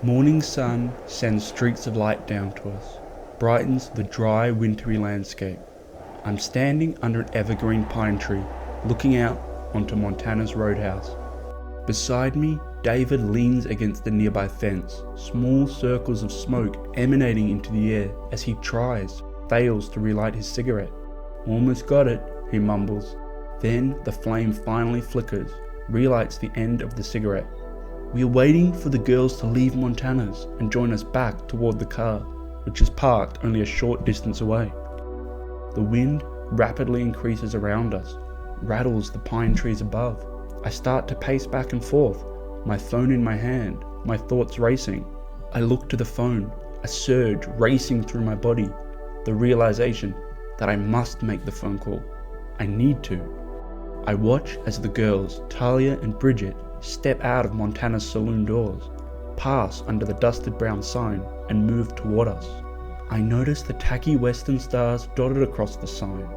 Morning sun sends streaks of light down to us, brightens the dry, wintry landscape. I'm standing under an evergreen pine tree, looking out onto Montana's roadhouse. Beside me, David leans against the nearby fence, small circles of smoke emanating into the air as he fails to relight his cigarette. "Almost got it," he mumbles. Then the flame finally flickers, relights the end of the cigarette. We are waiting for the girls to leave Montana's and join us back toward the car, which is parked only a short distance away. The wind rapidly increases around us, rattles the pine trees above. I start to pace back and forth, my phone in my hand, my thoughts racing. I look to the phone, a surge racing through my body, the realization that I must make the phone call. I need to. I watch as the girls, Talia and Bridget, step out of Montana's saloon doors, pass under the dusted brown sign, and move toward us. I notice the tacky western stars dotted across the sign.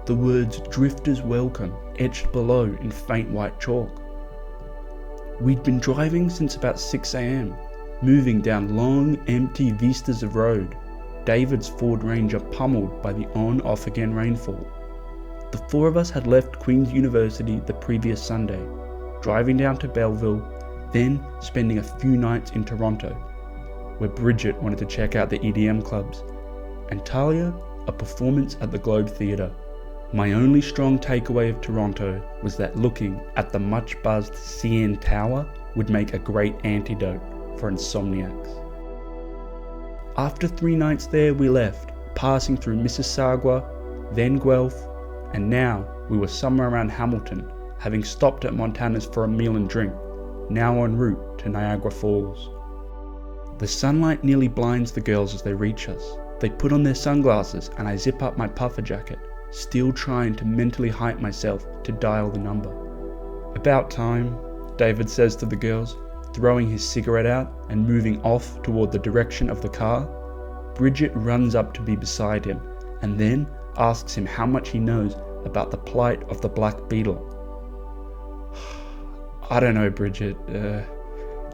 The words "Drifters Welcome" etched below in faint white chalk. We'd been driving since about 6 a.m, moving down long, empty vistas of road, David's Ford Ranger pummeled by the on-off again rainfall. The four of us had left Queen's University the previous Sunday, driving down to Belleville, then spending a few nights in Toronto, where Bridget wanted to check out the EDM clubs, and Talia a performance at the Globe Theatre. My only strong takeaway of Toronto was that looking at the much-buzzed CN Tower would make a great antidote for insomniacs. After 3 nights there, we left, passing through Mississauga, then Guelph, and now we were somewhere around Hamilton, having stopped at Montana's for a meal and drink, now en route to Niagara Falls. The sunlight nearly blinds the girls as they reach us. They put on their sunglasses and I zip up my puffer jacket, still trying to mentally hype myself to dial the number. "About time," David says to the girls, throwing his cigarette out and moving off toward the direction of the car. Bridget runs up to be beside him and then asks him how much he knows about the plight of the black beetle. "I don't know, Bridget.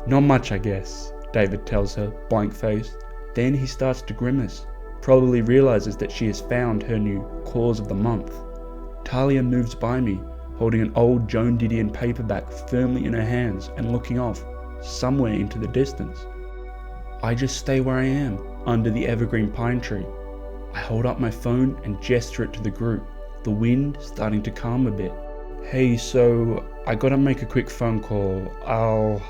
Not much, I guess," David tells her, blank-faced. Then he starts to grimace, probably realizes that she has found her new cause of the month. Talia moves by me, holding an old Joan Didion paperback firmly in her hands and looking off, somewhere into the distance. I just stay where I am, under the evergreen pine tree. I hold up my phone and gesture it to the group, the wind starting to calm a bit. "Hey, so I gotta make a quick phone call. I'll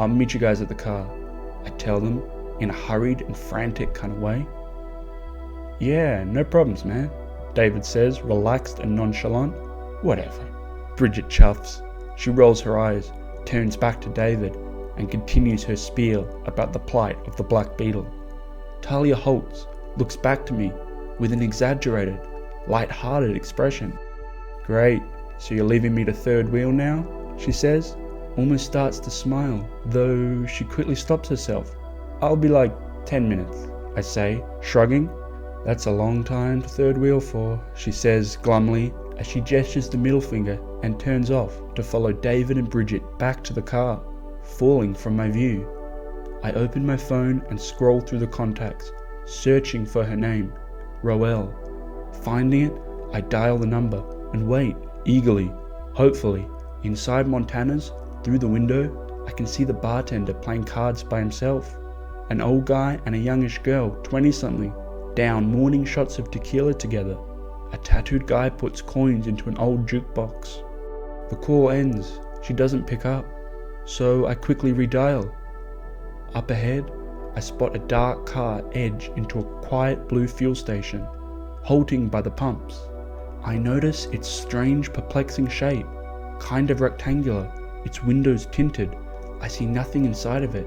meet you guys at the car," I tell them in a hurried and frantic kind of way. "Yeah, no problems, man," David says, relaxed and nonchalant. "Whatever." Bridget chuffs. She rolls her eyes, turns back to David, and continues her spiel about the plight of the black beetle. Talia halts, looks back to me with an exaggerated, light-hearted expression. "Great, so you're leaving me to third wheel now?" she says. Almost starts to smile, though she quickly stops herself. "I'll be like 10 minutes, I say, shrugging. "That's a long time to third wheel for," she says glumly as she gestures the middle finger and turns off to follow David and Bridget back to the car, falling from my view. I open my phone and scroll through the contacts, searching for her name, Roelle. Finding it, I dial the number and wait, eagerly, hopefully. Inside Montana's, through the window, I can see the bartender playing cards by himself. An old guy and a youngish girl, 20-something, down morning shots of tequila together. A tattooed guy puts coins into an old jukebox. The call ends. She doesn't pick up, so I quickly redial. Up ahead, I spot a dark car edge into a quiet blue fuel station, halting by the pumps. I notice its strange, perplexing shape, kind of rectangular, its windows tinted. I see nothing inside of it.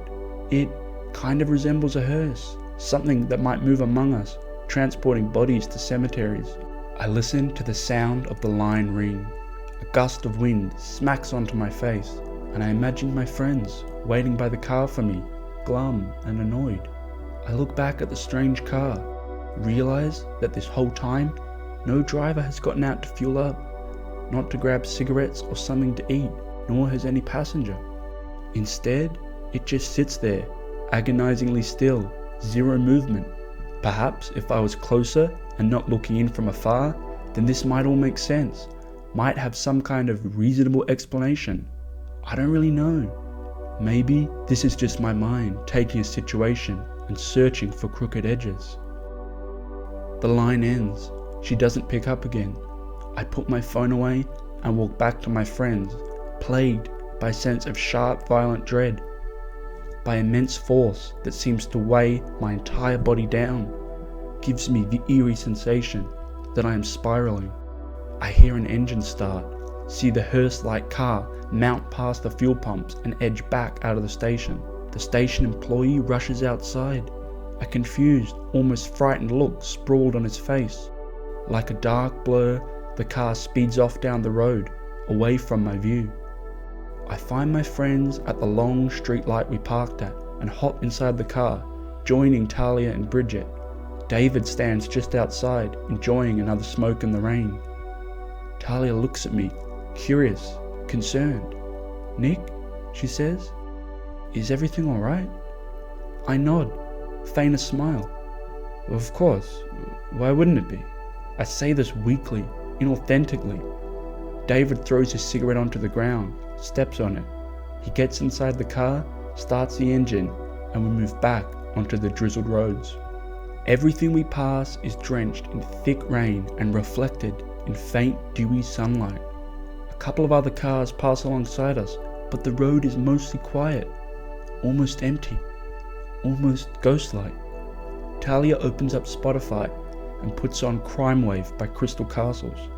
It kind of resembles a hearse, something that might move among us, transporting bodies to cemeteries. I listen to the sound of the line ring. A gust of wind smacks onto my face, and I imagine my friends waiting by the car for me, glum and annoyed. I look back at the strange car, realize that this whole time, no driver has gotten out to fuel up, not to grab cigarettes or something to eat, nor has any passenger. Instead, it just sits there, agonizingly still, zero movement. Perhaps if I was closer and not looking in from afar, then this might all make sense, might have some kind of reasonable explanation. I don't really know. Maybe this is just my mind taking a situation and searching for crooked edges. The line ends. She doesn't pick up again. I put my phone away and walk back to my friends, plagued by a sense of sharp, violent dread, by immense force that seems to weigh my entire body down, gives me the eerie sensation that I am spiraling. I hear an engine start, see the hearse-like car mount past the fuel pumps and edge back out of the station. The station employee rushes outside, a confused, almost frightened look sprawled on his face. Like a dark blur, the car speeds off down the road, away from my view. I find my friends at the long street light we parked at and hop inside the car, joining Talia and Bridget. David stands just outside, enjoying another smoke in the rain. Talia looks at me, curious, concerned. "Nick," she says, "is everything alright?" I nod, feign a smile. "Of course, why wouldn't it be?" I say this weakly, inauthentically. David throws his cigarette onto the ground, steps on it. He gets inside the car, starts the engine, and we move back onto the drizzled roads. Everything we pass is drenched in thick rain and reflected in faint, dewy sunlight. A couple of other cars pass alongside us, but the road is mostly quiet, almost empty, almost ghost-like. Talia opens up Spotify and puts on Crime Wave by Crystal Castles.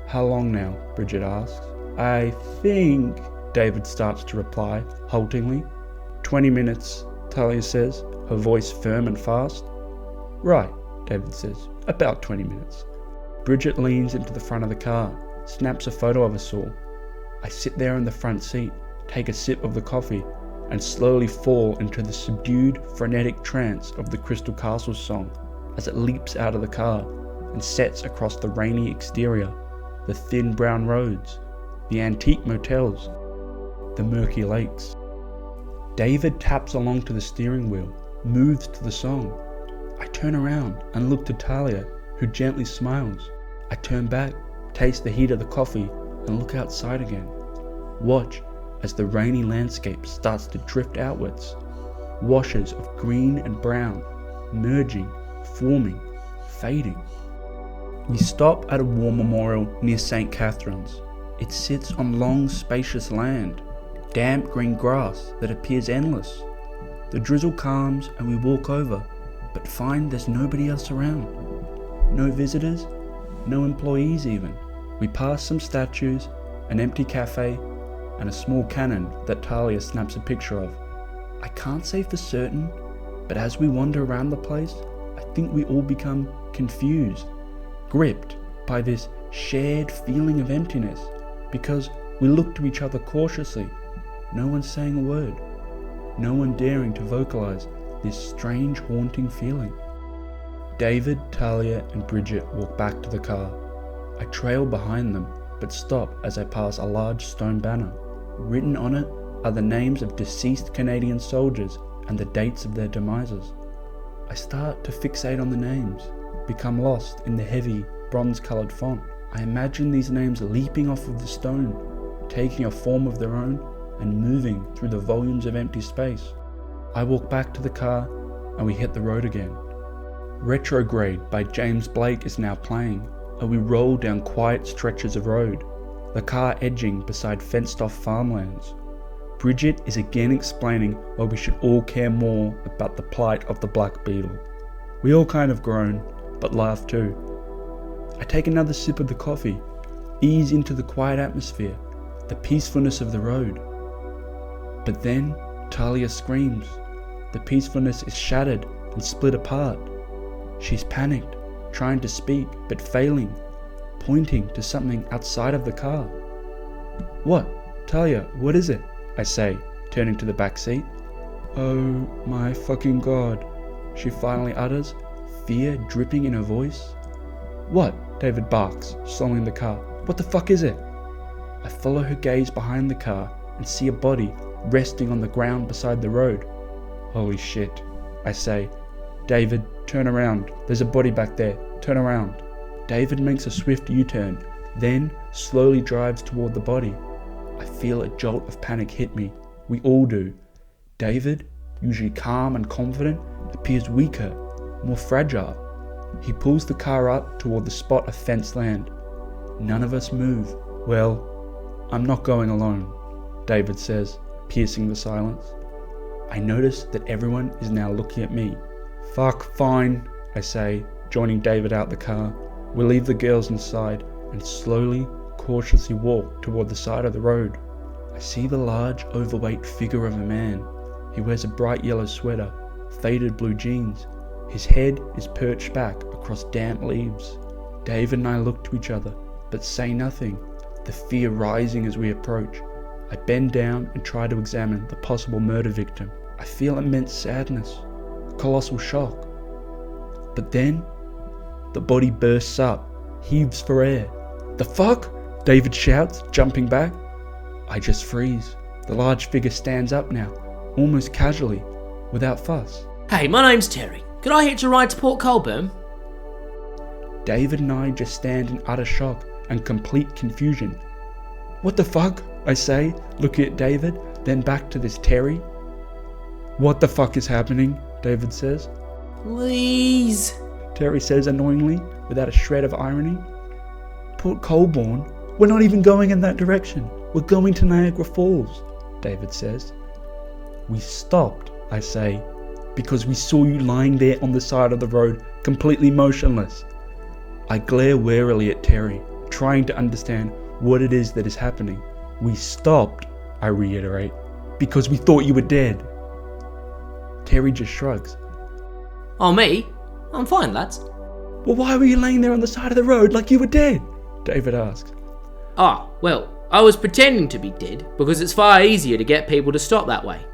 "How long now?" Bridget asks. "I think," David starts to reply, haltingly. 20 minutes, Talia says, her voice firm and fast. "Right," David says, "about 20 minutes. Bridget leans into the front of the car, snaps a photo of us all. I sit there in the front seat, take a sip of the coffee, and slowly fall into the subdued, frenetic trance of the Crystal Castles song as it leaps out of the car and sets across the rainy exterior, the thin brown roads, the antique motels, the murky lakes. David taps along to the steering wheel, moves to the song. I turn around and look to Talia, who gently smiles. I turn back, taste the heat of the coffee, and look outside again. Watch as the rainy landscape starts to drift outwards, washes of green and brown, merging, forming, fading. We stop at a war memorial near St. Catherine's. It sits on long, spacious land, damp green grass that appears endless. The drizzle calms and we walk over, but find there's nobody else around. No visitors, no employees even. We pass some statues, an empty cafe, and a small cannon that Talia snaps a picture of. I can't say for certain, but as we wander around the place, I think we all become confused, gripped by this shared feeling of emptiness, because we look to each other cautiously, no one saying a word, no one daring to vocalize this strange haunting feeling. David, Talia, and Bridget walk back to the car. I trail behind them, but stop as I pass a large stone banner. Written on it are the names of deceased Canadian soldiers and the dates of their demises. I start to fixate on the names, become lost in the heavy, bronze-coloured font. I imagine these names leaping off of the stone, taking a form of their own, and moving through the volumes of empty space. I walk back to the car, and we hit the road again. Retrograde by James Blake is now playing, and we roll down quiet stretches of road, the car edging beside fenced-off farmlands. Bridget is again explaining why we should all care more about the plight of the black beetle. We all kind of groan, but laugh too. I take another sip of the coffee, ease into the quiet atmosphere, the peacefulness of the road. But then Talia screams. The peacefulness is shattered and split apart. She's panicked, trying to speak, but failing, pointing to something outside of the car. "What? Talia, what is it?" I say, turning to the back seat. "Oh my fucking god," she finally utters, fear dripping in her voice. "What?" David barks, slowing the car. "What the fuck is it?" I follow her gaze behind the car and see a body resting on the ground beside the road. Holy shit, I say. David, turn around. There's a body back there. Turn around. David makes a swift U-turn, then slowly drives toward the body. I feel a jolt of panic hit me. We all do. David, usually calm and confident, appears weaker, more fragile. He pulls the car up toward the spot of fenced land. None of us move. Well, I'm not going alone, David says, piercing the silence. I notice that everyone is now looking at me. Fuck, fine, I say, joining David out the car. We leave the girls inside and slowly, cautiously walk toward the side of the road. I see the large, overweight figure of a man. He wears a bright yellow sweater, faded blue jeans. His head is perched back across damp leaves. David and I look to each other, but say nothing, the fear rising as we approach. I bend down and try to examine the possible murder victim. I feel immense sadness, colossal shock. But then, the body bursts up, heaves for air. The fuck? David shouts, jumping back. I just freeze. The large figure stands up now, almost casually, without fuss. Hey, my name's Terry. Could I hitch a ride to Port Colborne? David and I just stand in utter shock and complete confusion. What the fuck? I say, looking at David, then back to this Terry. What the fuck is happening? David says. Please, Terry says annoyingly, without a shred of irony. Port Colborne? We're not even going in that direction. We're going to Niagara Falls, David says. We stopped, I say, because we saw you lying there on the side of the road, completely motionless. I glare warily at Terry, trying to understand what it is that is happening. We stopped, I reiterate, because we thought you were dead. Terry just shrugs. Oh, me? I'm fine, lads. Well, why were you laying there on the side of the road like you were dead? David asks. Well, I was pretending to be dead because it's far easier to get people to stop that way.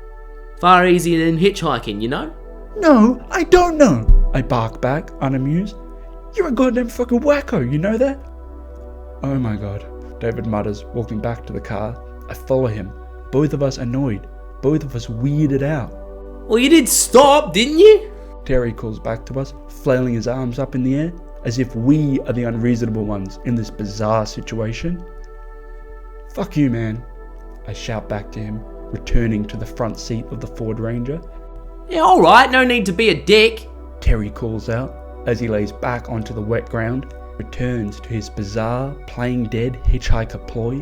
Far easier than hitchhiking, you know? No, I don't know, I bark back, unamused. You're a goddamn fucking wacko, you know that? Oh my god, David mutters, walking back to the car. I follow him, both of us annoyed, both of us weirded out. Well, you did stop, didn't you? Terry calls back to us, flailing his arms up in the air, as if we are the unreasonable ones in this bizarre situation. Fuck you, man, I shout back to him, returning to the front seat of the Ford Ranger. Yeah, alright, no need to be a dick, Terry calls out, as he lays back onto the wet ground, returns to his bizarre, playing dead hitchhiker ploy.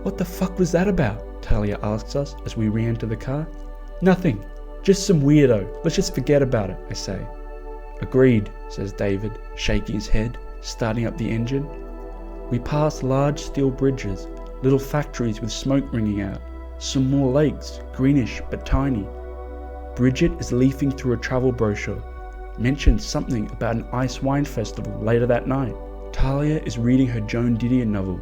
What the fuck was that about? Talia asks us as we re-enter the car. Nothing, just some weirdo, let's just forget about it, I say. Agreed, says David, shaking his head, starting up the engine. We pass large steel bridges, little factories with smoke ringing out, some more lakes, greenish but tiny. Bridget is leafing through a travel brochure, mentions something about an ice wine festival later that night. Talia is reading her Joan Didion novel.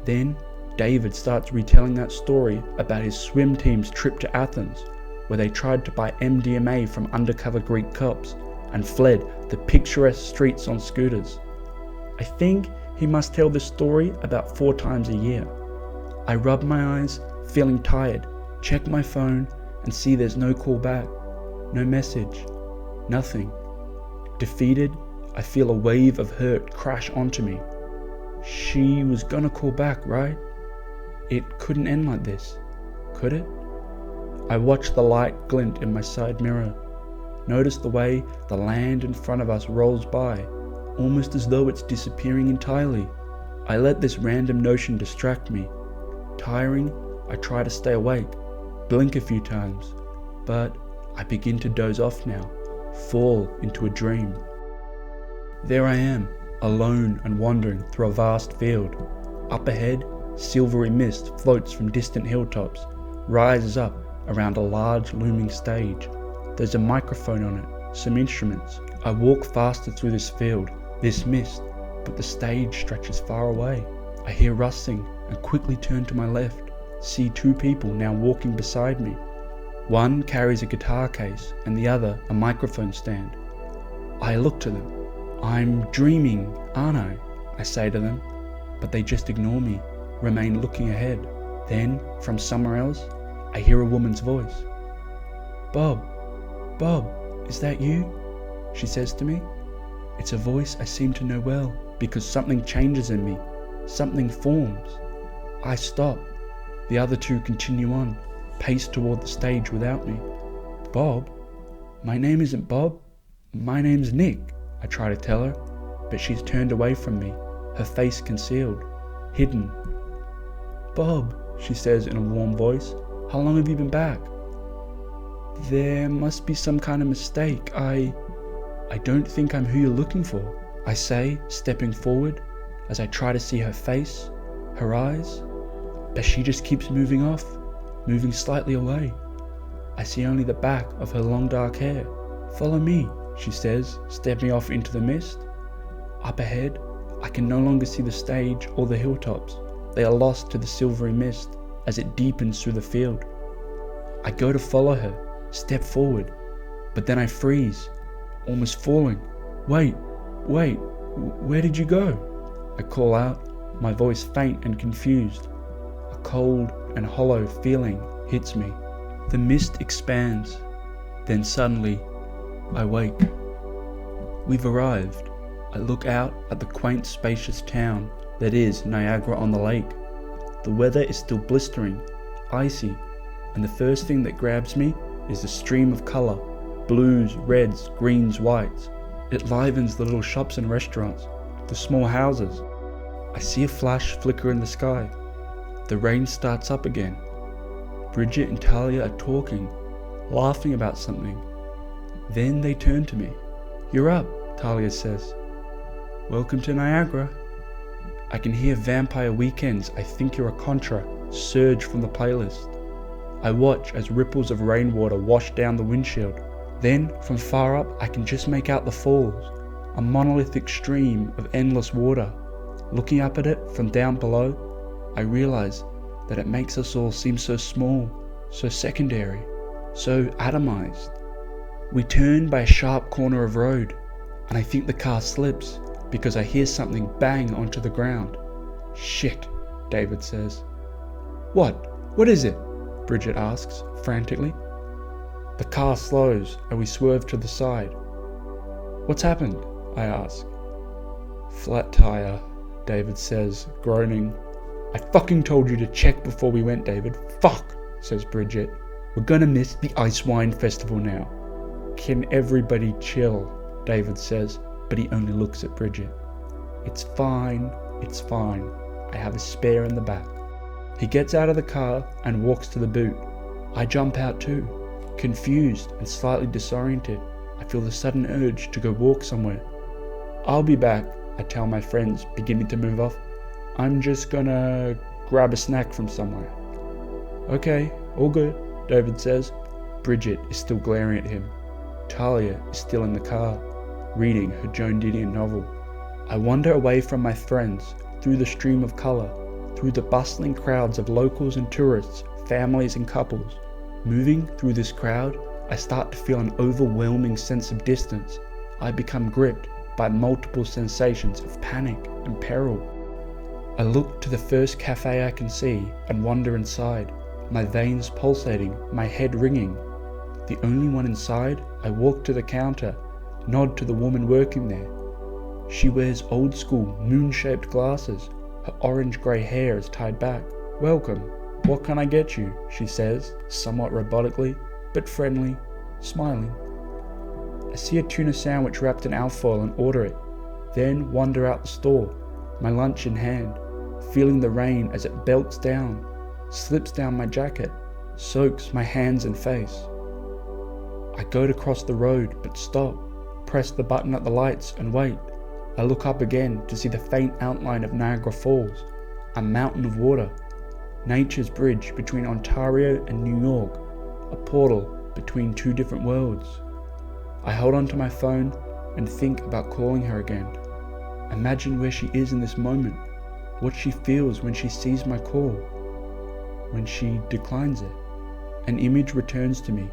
Then, David starts retelling that story about his swim team's trip to Athens, where they tried to buy MDMA from undercover Greek cops and fled the picturesque streets on scooters. I think he must tell this story about 4 times a year. I rub my eyes, feeling tired, check my phone, and see there's no call back, no message, nothing. Defeated, I feel a wave of hurt crash onto me. She was gonna call back, right? It couldn't end like this, could it? I watch the light glint in my side mirror, notice the way the land in front of us rolls by, almost as though it's disappearing entirely. I let this random notion distract me. Tiring, I try to stay awake, blink a few times, but I begin to doze off now, fall into a dream. There I am, alone and wandering through a vast field. Up ahead, silvery mist floats from distant hilltops, rises up around a large looming stage. There's a microphone on it, some instruments. I walk faster through this field, this mist, but the stage stretches far away. I hear rustling and quickly turn to my left, see 2 people now walking beside me. One carries a guitar case and the other a microphone stand. I look to them. I'm dreaming, aren't I? I say to them, but they just ignore me, remain looking ahead. Then, from somewhere else, I hear a woman's voice. Bob, Bob, is that you? She says to me. It's a voice I seem to know well, because something changes in me. Something forms. I stop. The other two continue on, pace toward the stage without me. Bob? My name isn't Bob. My name's Nick, I try to tell her, but she's turned away from me, her face concealed, hidden. Bob, she says in a warm voice, how long have you been back? There must be some kind of mistake. I don't think I'm who you're looking for, I say, stepping forward as I try to see her face, her eyes, but she just keeps moving off, moving slightly away. I see only the back of her long dark hair. Follow me, she says, stepping off into the mist. Up ahead, I can no longer see the stage or the hilltops. They are lost to the silvery mist as it deepens through the field. I go to follow her, step forward, but then I freeze, almost falling. Wait, where did you go? I call out, my voice faint and confused. A cold and hollow feeling hits me. The mist expands. Then suddenly, I wake. We've arrived. I look out at the quaint, spacious town that is Niagara-on-the-Lake. The weather is still blistering, icy, and the first thing that grabs me is the stream of colour. Blues, reds, greens, whites. It livens the little shops and restaurants, the small houses. I see a flash flicker in the sky. The rain starts up again. Bridget and Talia are talking, laughing about something. Then they turn to me. You're up, Talia says. Welcome to Niagara. I can hear Vampire Weekend's I Think You're a Contra surge from the playlist. I watch as ripples of rainwater wash down the windshield. Then, from far up, I can just make out the falls, a monolithic stream of endless water. Looking up at it from down below, I realize that it makes us all seem so small, so secondary, so atomized. We turn by a sharp corner of road, and I think the car slips because I hear something bang onto the ground. Shit, David says. What is it? Bridget asks, frantically. The car slows and we swerve to the side. What's happened? I ask. Flat tire, David says, groaning. I fucking told you to check before we went, David. Fuck, says Bridget. We're gonna miss the Ice Wine Festival now. Can everybody chill? David says, but he only looks at Bridget. It's fine. I have a spare in the back. He gets out of the car and walks to the boot. I jump out too. Confused and slightly disoriented, I feel the sudden urge to go walk somewhere. I'll be back, I tell my friends, beginning to move off. I'm just gonna grab a snack from somewhere. Okay, all good, David says. Bridget is still glaring at him. Talia is still in the car, reading her Joan Didion novel. I wander away from my friends, through the stream of colour, through the bustling crowds of locals and tourists, families and couples. Moving through this crowd, I start to feel an overwhelming sense of distance. I become gripped by multiple sensations of panic and peril. I look to the first cafe I can see and wander inside, my veins pulsating, my head ringing. The only one inside, I walk to the counter, nod to the woman working there. She wears old school moon-shaped glasses. Her orange-grey hair is tied back. Welcome. What can I get you? She says, somewhat robotically, but friendly, smiling. I see a tuna sandwich wrapped in alfoil and order it, then wander out the store, my lunch in hand, feeling the rain as it belts down, slips down my jacket, soaks my hands and face. I go to cross the road, but stop, press the button at the lights and wait. I look up again to see the faint outline of Niagara Falls, a mountain of water. Nature's bridge between Ontario and New York, a portal between two different worlds. I hold onto my phone and think about calling her again. Imagine where she is in this moment, what she feels when she sees my call, when she declines it. An image returns to me,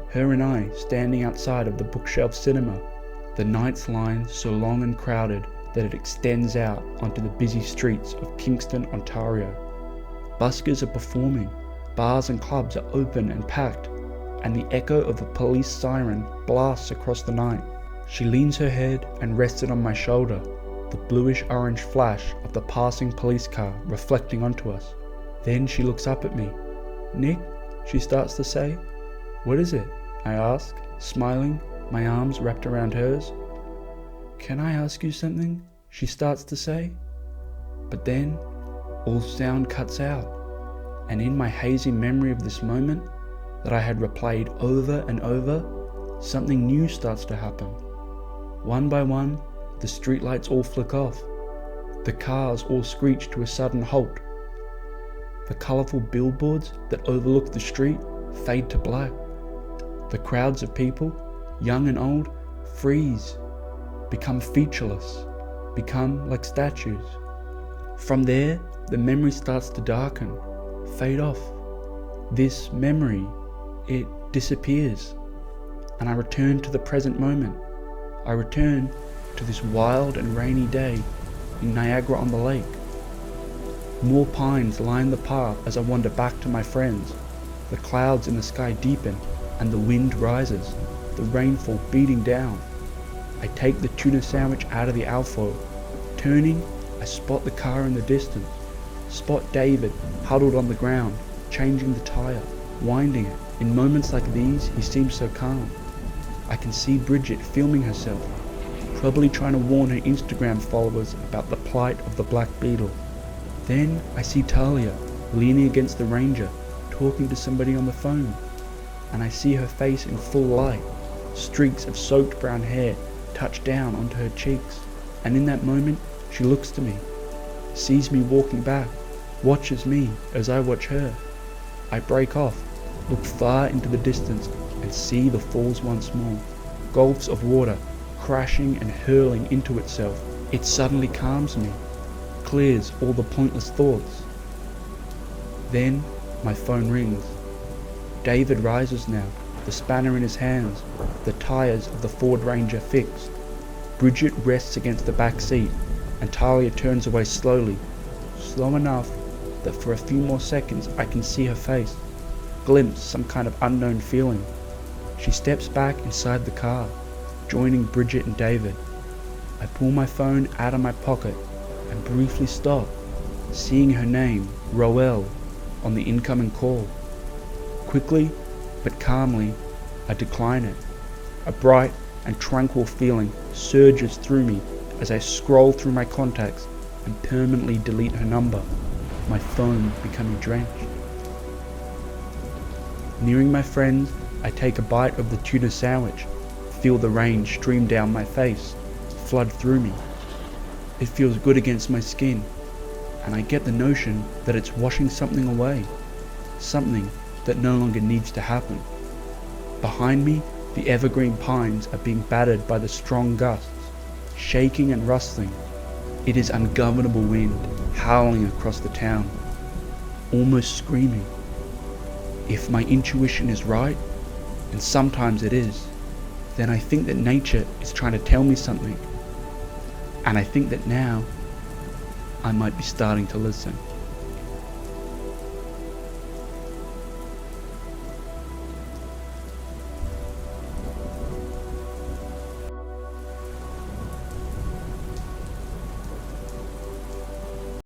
her and I standing outside of the bookshelf cinema, the night's line so long and crowded that it extends out onto the busy streets of Kingston, Ontario. Buskers are performing, bars and clubs are open and packed, and the echo of a police siren blasts across the night. She leans her head and rests it on my shoulder, the bluish-orange flash of the passing police car reflecting onto us. Then she looks up at me. "Nick," she starts to say. "What is it?" I ask, smiling, my arms wrapped around hers. "Can I ask you something?" she starts to say. But then, all sound cuts out, and in my hazy memory of this moment that I had replayed over and over, something new starts to happen. One by one, the streetlights all flick off. The cars all screech to a sudden halt. The colourful billboards that overlook the street fade to black. The crowds of people, young and old, freeze, become featureless, become like statues. From there, the memory starts to darken, fade off. This memory, it disappears, and I return to the present moment. I return to this wild and rainy day in Niagara-on-the-Lake. More pines line the path as I wander back to my friends. The clouds in the sky deepen and the wind rises, the rainfall beating down. I take the tuna sandwich out of the alfoil. Turning, I spot the car in the distance. Spot David huddled on the ground, changing the tire, winding it. In moments like these, he seems so calm. I can see Bridget filming herself, probably trying to warn her Instagram followers about the plight of the black beetle. Then I see Talia leaning against the Ranger, talking to somebody on the phone, and I see her face in full light. Streaks of soaked brown hair touch down onto her cheeks, and in that moment she looks to me, sees me walking back, watches me as I watch her. I break off, look far into the distance, and see the falls once more. Gulfs of water crashing and hurling into itself. It suddenly calms me, clears all the pointless thoughts. Then my phone rings. David rises now, the spanner in his hands, the tires of the Ford Ranger fixed. Bridget rests against the back seat, and Talia turns away slowly, slow enough that for a few more seconds I can see her face, glimpse some kind of unknown feeling. She steps back inside the car, joining Bridget and David. I pull my phone out of my pocket and briefly stop, seeing her name, Roel, on the incoming call. Quickly but calmly, I decline it. A bright and tranquil feeling surges through me as I scroll through my contacts and permanently delete her number, my phone becoming drenched. Nearing my friends, I take a bite of the tuna sandwich, feel the rain stream down my face, flood through me. It feels good against my skin, and I get the notion that it's washing something away, something that no longer needs to happen. Behind me, the evergreen pines are being battered by the strong gusts, shaking and rustling. It is ungovernable wind howling across the town, almost screaming. If my intuition is right, and sometimes it is, then I think that nature is trying to tell me something. And I think that now I might be starting to listen.